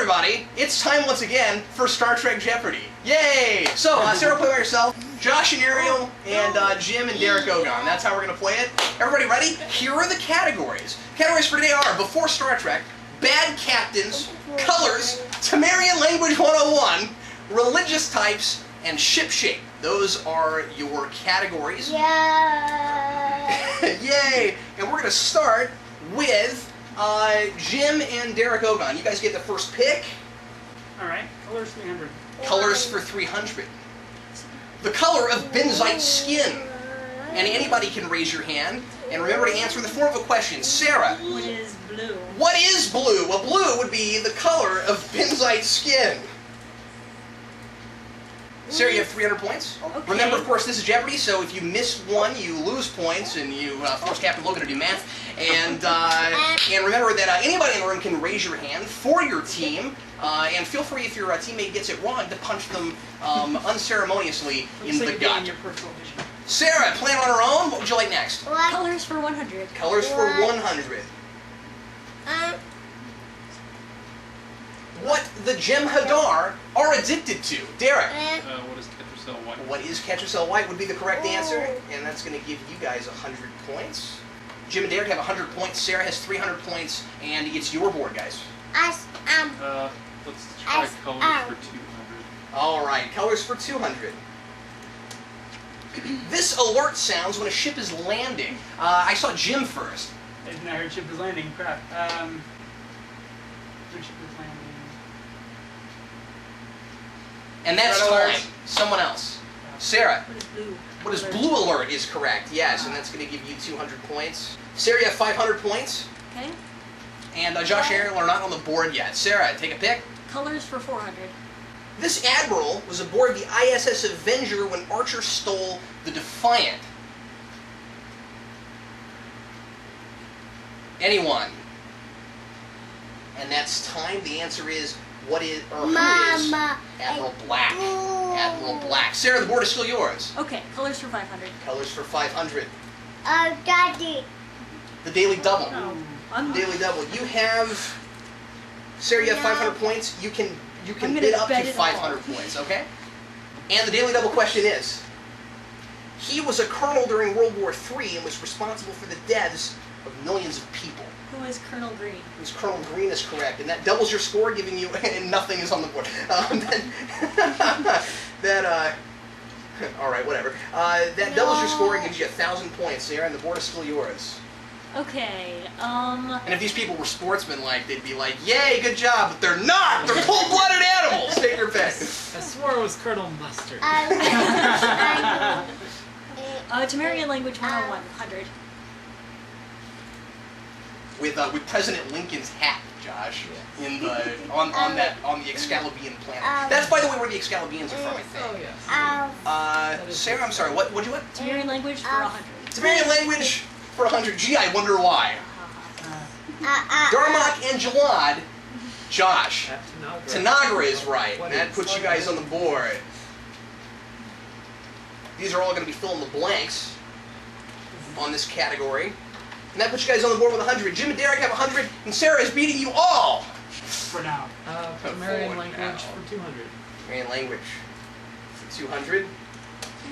everybody, it's time once again for Star Trek Jeopardy. Yay! So, Sarah, play by yourself. Josh and Ariel, and Jim and Derek Ogon. That's how we're going to play it. Everybody ready? Here are the categories. Categories for today are Before Star Trek, Bad Captains, Colors, Temerian Language 101, Religious Types, and Ship Shape. Those are your categories. Yay! Yay! And we're going to start with Jim and Derek Ogon. You guys get the first pick. Alright, colors 300. Colors for 300. The color of benzoate skin. And anybody can raise your hand. And remember to answer in the form of a question. Sarah. What is blue? What is blue? Well, blue would be the color of benzoate skin. Sarah, you have 300 points. Okay. Remember, of course, this is Jeopardy, so if you miss one, you lose points, and you force Captain Logan to do math. And remember that anybody in the room can raise your hand for your team, and feel free, if your teammate gets it wrong, to punch them unceremoniously in the gut. Your personal vision. Sarah, playing on her own, what would you like next? What? Colors for 100. Colors for 100. What the Jem'Hadar are addicted to. Derek. What is Tetracell White? What is Tetracell White would be the correct answer, and that's going to give you guys 100 points. Jim and Derek have 100 points, Sarah has 300 points, and it's your board, guys. Let's try colors for 200. Alright, colors for 200. This alert sounds when a ship is landing. I saw Jim first. And I heard ship is landing. Crap. Ship is landing. And that's Red alert. time. Someone else. Sarah. What is blue? What is blue alert is correct, yes, and that's going to give you 200 points. Sarah, you have 500 points. Okay. And Josh and Ariel are not on the board yet. Sarah, take a pick. Colors for 400. This admiral was aboard the ISS Avenger when Archer stole the Defiant. Anyone? And that's time. The answer is, what is, or who is Admiral Black? Admiral Black. Sarah, the board is still yours. Okay, colors for 500. Colors for 500. Daddy. The Daily Double. Oh, Daily Double. You have, Sarah, you have 500 points. You can bid up to 500 points, okay? And the Daily Double question is, he was a colonel during World War III and was responsible for the deaths of millions of people. Who is Colonel Green? Who's Colonel Green is correct, and that doubles your score, giving you, and nothing is on the board. Alright, whatever. That doubles your score and gives you 1,000 points, Sarah, and the board is still yours. Okay, And if these people were sportsmen-like, they'd be like, yay, good job, but they're not! They're cold-blooded animals! Take your pick. I swore it was Colonel Mustard. Temerian Language 101, 100. With President Lincoln's hat, Josh, in the on the Excalibian planet. That's, by the way, where the Excalibians are from, I think. Oh, yes. Sarah, I'm sorry, what'd you want? Temerian Language for 100. Temerian Language for 100. Gee, I wonder why. Darmok and Jalad, Josh. Tanagra is right, and that puts you guys on the board. These are all going to be fill in the blanks on this category. And that puts you guys on the board with 100. Jim and Derek have 100, and Sarah is beating you all! For now. Temerian Language for 200. Temerian Language for 200.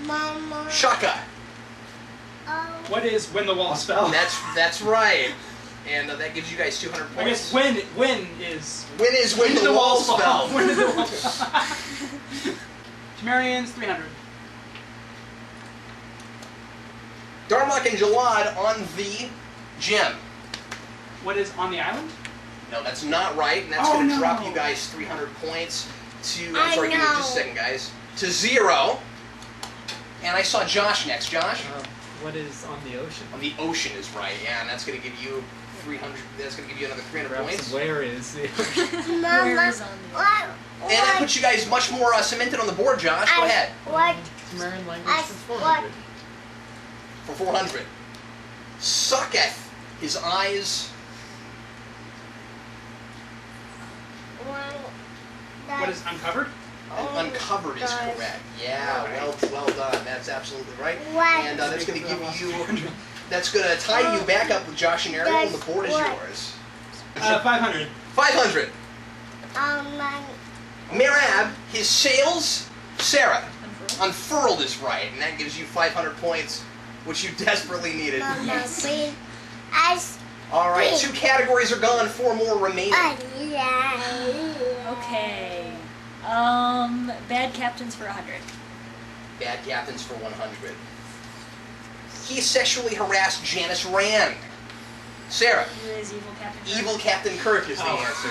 Mama. Shaka. What is When the Walls Fell? That's right. And that gives you guys 200 points. I guess when is... When is when the walls fell? When did the walls fall? Temerians 300. Darmok and Jalad on the gem. What is On the Island? No, that's not right, and that's going to drop you guys 300 points to, I'm sorry, give me just a second, guys, to 0. And I saw Josh next. Josh? What is On the Ocean? On the ocean is right, yeah, and that's going to give you 300, that's going to give you another 300 points. Where is the ocean? Where is on the And that puts you guys much more cemented on the board, Josh. Go ahead. What? Temerian Language for 400. For 400. Sucketh his eyes. What is Uncovered? And uncovered is correct. Yeah, well done. That's absolutely right. And that's going to give you, that's going to tie you back up with Josh and Ariel, and the board is yours. 500. 500. Merab, his sails, Sarah. Unfurled. Unfurled is right, and that gives you 500 points, which you desperately needed. Alright, 2 categories are gone, 4 more remaining. Okay. Bad captains for 100. Bad captains for 100. He sexually harassed Janice Rand. Sarah. Is evil Captain Kirk. Evil Captain Kirk is the answer.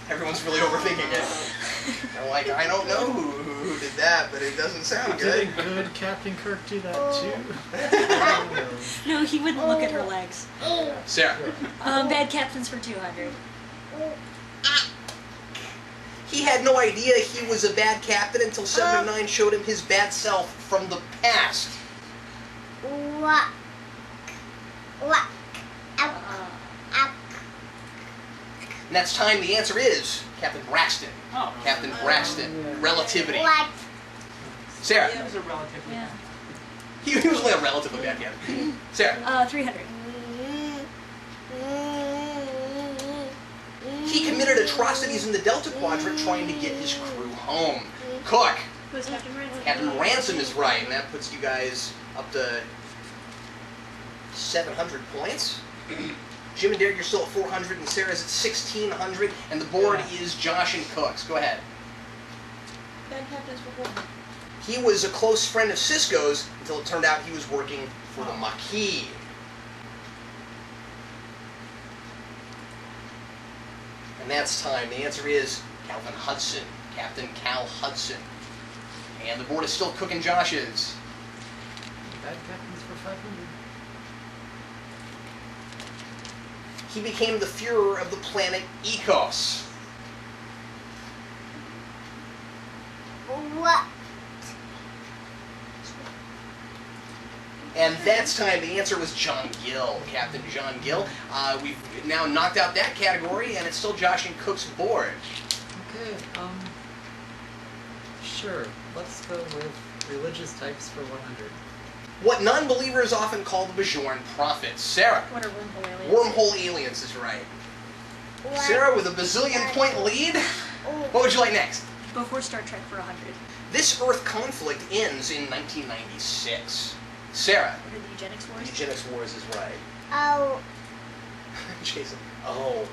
Everyone's really overthinking it. I'm like, I don't know who did that, but it doesn't sound good. Did a good Captain Kirk do that too? No, he wouldn't look at her legs. Sarah. Bad captains for 200. He had no idea he was a bad captain until 7 of 9 showed him his bad self from the past. And that's time. The answer is Captain Braxton. Oh. Captain Braxton. Relativity. Sarah. That was a relative. Yeah. He was only a relatively bad captain. Sarah. 300. He committed atrocities in the Delta Quadrant trying to get his crew home. Cook. Who's Captain Ransom? Captain Ransom is right, and that puts you guys up to 700 points. Jim and Derek, you're still at 400, and Sarah's at 1,600, and the board is Josh and Cook's. Go ahead. Bad captains for 400. He was a close friend of Cisco's until it turned out he was working for the Maquis. And that's time. The answer is Calvin Hudson. Captain Cal Hudson. And the board is still Cook and Josh's. Bad captains for 500. He became the Führer of the planet Ecos. And that's time. The answer was John Gill, Captain John Gill. We've now knocked out that category, and it's still Josh and Cook's board. Okay, sure. Let's go with religious types for 100. What non-believers often call the Bajoran prophets. Sarah. What are wormhole aliens? Wormhole aliens is right. Sarah with a bazillion point lead. What would you like next? Before Star Trek for 100. This Earth conflict ends in 1996. Sarah. What are the eugenics The wars? eugenics wars is right. Oh. Jason. Oh.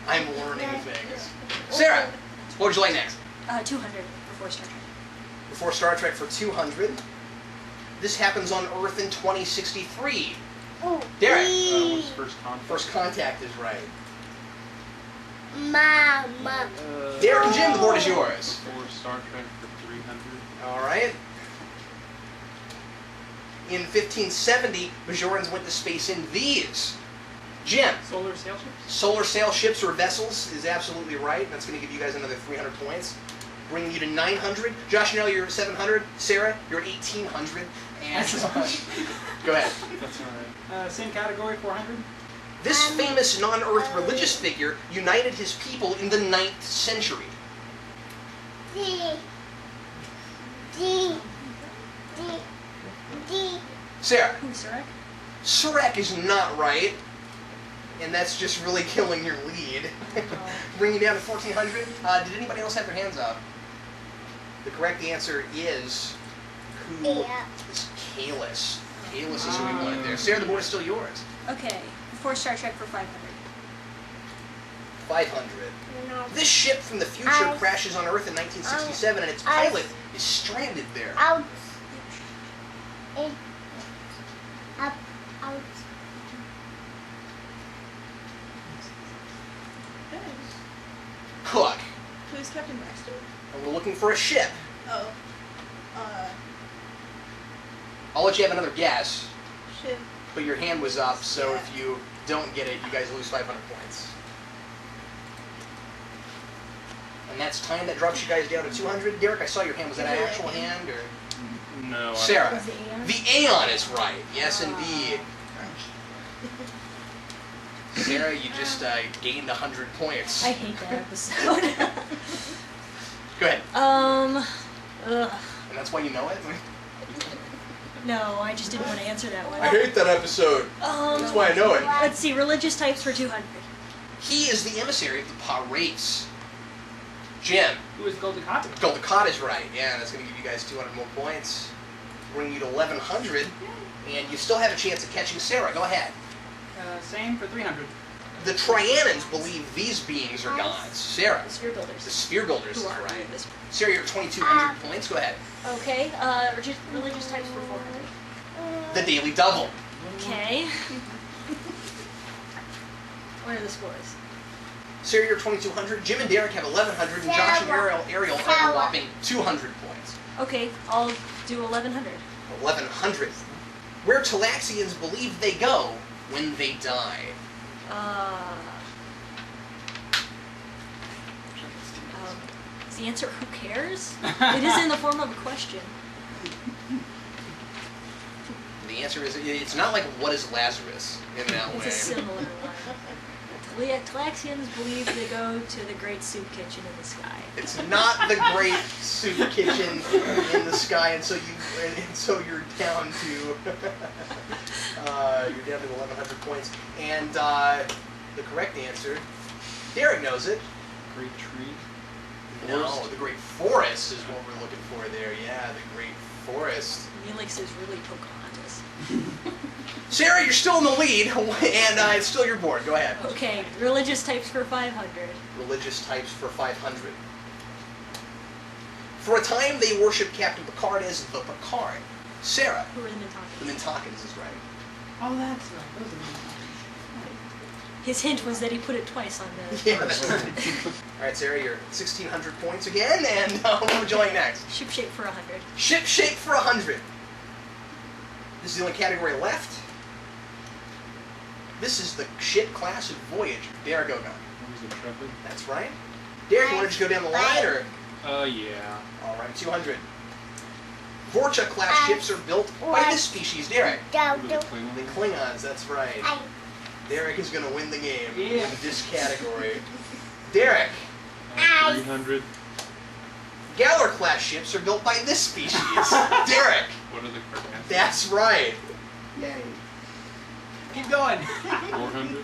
I'm learning things. Sarah. What would you like next? 200 before Star Trek. Before Star Trek for 200. This happens on Earth in 2063. Derek. What's first contact? First contact is right. Mama. Derek and Jim, the board is yours. Before Star Trek for 300. All right. In 1570, Bajorans went to space in these. Jim. Solar sail ships? Solar sail ships or vessels is absolutely right. That's going to give you guys another 300 points. Bringing you to 900. Josh, you know you're at 700. Sarah, you're at 1,800. And go ahead. That's alright. Same category, 400? This famous non-Earth religious figure united his people in the 9th century. Sarah. Who, Sarek? Sarek is not right. And that's just really killing your lead. Bringing you down to 1,400. Did anybody else have their hands up? The correct answer is who is Kalis. Kalis is who we wanted there. Sarah, the board is still yours. Okay. Before Star Trek for 500. 500. This ship from the future crashes on Earth in 1967, and its pilot is stranded there. Cook. Who's Captain Braxton? And we're looking for a ship. Oh. I'll let you have another guess, Ship. but your hand was up, so Yeah. if you don't get it, you guys lose 500 points. And that's time. That drops you guys down to 200. Derek, I saw your hand. Was that an actual hand, or? No. Sarah. Was the Aeon? The Aeon is right. Yes, indeed. Sarah, you just gained 100 points. I hate that episode. Go ahead. Ugh. And that's why you know it? No, I just didn't want to answer that one. I hate that episode. That's why I know it. Let's see, religious types for 200. He is the emissary of the pirates. Jim. Who is Goldacott? Goldacott is right. Yeah, that's going to give you guys 200 more points. Bring you to 1,100. And you still have a chance of catching Sarah. Go ahead. Same for 300. The Trianans believe these beings are gods. Sarah. The sphere builders. The Sphere Builders Who is are right. this? Sarah, you're at 2,200 points. Go ahead. Okay, religious types for 400. The Daily Double. Okay. What are the scores? Sarah, you're 2,200. Jim and Derek have 1,100. And Josh and Ariel have a whopping 200 points. Okay, I'll do 1100. 1,100. Where Talaxians believe they go when they die. Is the answer who cares? It is in the form of a question. The answer is, it's not like what is Lazarus in that It's way. a similar one. Talaxians believe they go to the great soup kitchen in the sky. It's not the great soup kitchen in the sky, and so you're down to you're down to 1,100 points. And the correct answer, Derek knows it. Great tree. No, the Great Forest is what we're looking for there. Yeah, the Great Forest. Neelix is really Pocahontas. Sarah, you're still in the lead, and it's still your board. Go ahead. Okay, religious types for 500. Religious types for 500. For a time, they worshipped Captain Picard as the Picard. Sarah. Who are the Mintakans? The Mintakans is right. Oh, that's right. Those are the His hint was that he put it twice on the... Yeah, that's right. All right, Sarah, you're 1,600 points again, and what would you like next? Ship shape for 100. Ship shape for 100. This is the only category left. This is the ship class of Voyager. Derek Ogon. Who's the Intrepid? That's right. Derek, you want to just go down the line, or? Yeah. All right, 200. Vorcha class ships are built by this species, Derek. Who are the The Klingons? Klingons, that's right. Derek is going to win the game Yeah. in this category. Derek. 300. Galler class ships are built by this species. Derek. What are the Cardassians? That's right. Yay. Keep going. 400. I'm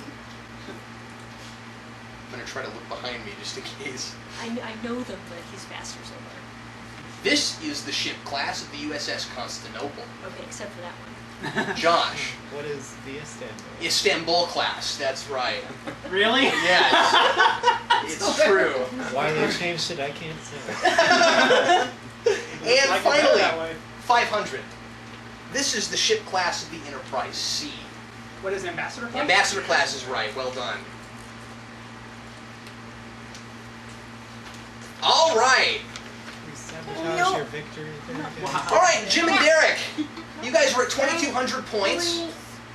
going to try to look behind me just in case. I know them, but he's faster so far. This is the ship class of the USS Constantinople. Okay, except for that one. Josh. What is the Istanbul? Istanbul class, that's right. Really? Yes. It's true. Why they changed it, I can't say. And Like it better that finally, way. 500. This is the ship class of the Enterprise C. What is Ambassador class? Ambassador class is right. Well done. All right. You sabotage your victory there. Wow. All right, Jim and Derek. You guys were at 2,200 points.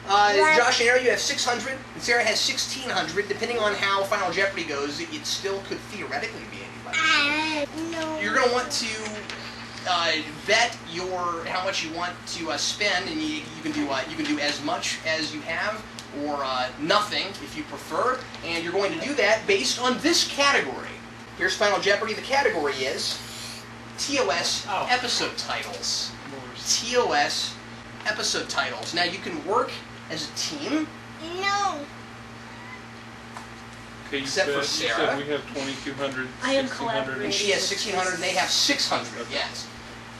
Josh and Ariel, you have 600, and Sarah has 1,600. Depending on how Final Jeopardy goes, it still could theoretically be anybody. You're going to want to bet how much you want to spend, and you can do as much as you have, or nothing if you prefer. And you're going to do that based on this category. Here's Final Jeopardy. The category is TOS episode titles. TOS episode titles. Now you can work as a team. No. Okay, you Except for said Sarah. we have 2,200. I am 1,600. collaborating. And she has 1,600 and they have 600, yes.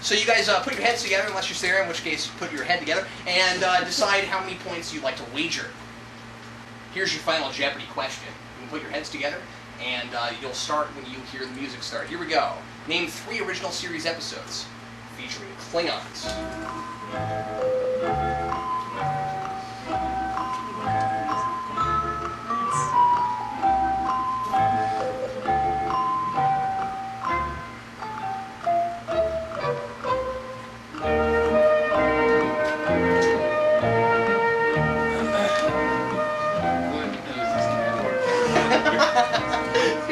So you guys put your heads together, unless you're Sarah, in which case put your head together, and decide how many points you'd like to wager. Here's your Final Jeopardy question. You can put your heads together, and you'll start when you hear the music start. Here we go. Name 3 original series episodes featuring Klingons.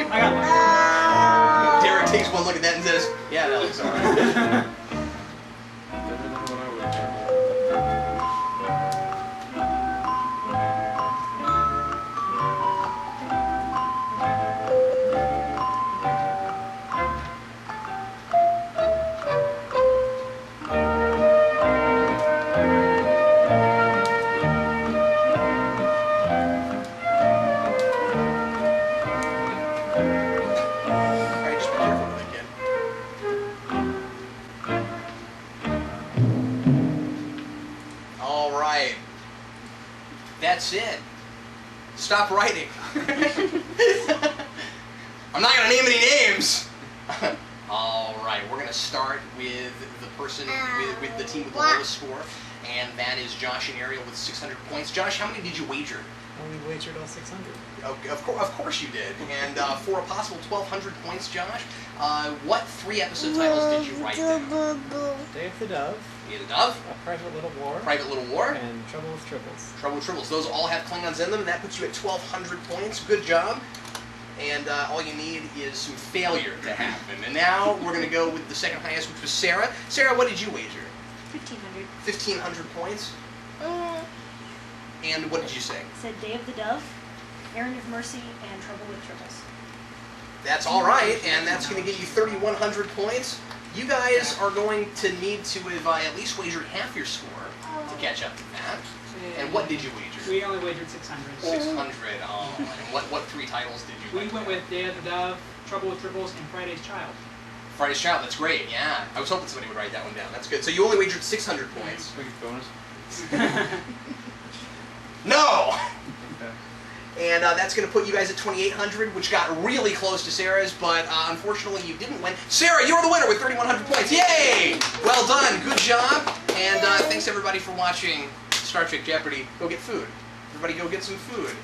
I got one. Derek takes one look at that and says, yeah, that looks alright. Better than what I would have. That's it. Stop writing. I'm not going to name any names. All right, we're going to start with the person, with the team with the lowest score, and that is Josh and Ariel with 600 points. Josh, how many did you wager? We wagered all 600. Of course you did. And for a possible 1,200 points, Josh, what 3 episode titles did you write down? Day of the Dove. Day of the Dove. A Private Little War. Private Little War. And Trouble with Tribbles. Trouble with Tribbles. Those all have Klingons in them, and that puts you at 1,200 points. Good job. And all you need is some failure to happen. And now we're going to go with the second highest, which was Sarah. Sarah, what did you wager? 1,500. 1,500 points. And what did you say? Said Day of the Dove, Errand of Mercy, and Trouble with Tribbles. That's all right, and that's going to give you 3,100 points. You guys are going to need to have at least wagered half your score to catch up to that. And what did you wager? We only wagered 600. 600. Oh, and what 3 titles did you We write went down? with Day of the Dove, Trouble with Tribbles, and Friday's Child. Friday's Child, that's great, yeah. I was hoping somebody would write that one down. That's good. So you only wagered 600 points. Bonus. No! Okay. And that's going to put you guys at 2,800, which got really close to Sarah's, but unfortunately you didn't win. Sarah, you're the winner with 3,100 points. Yay! Well done. Good job. And thanks everybody for watching Star Trek Jeopardy. Go get food. Everybody go get some food.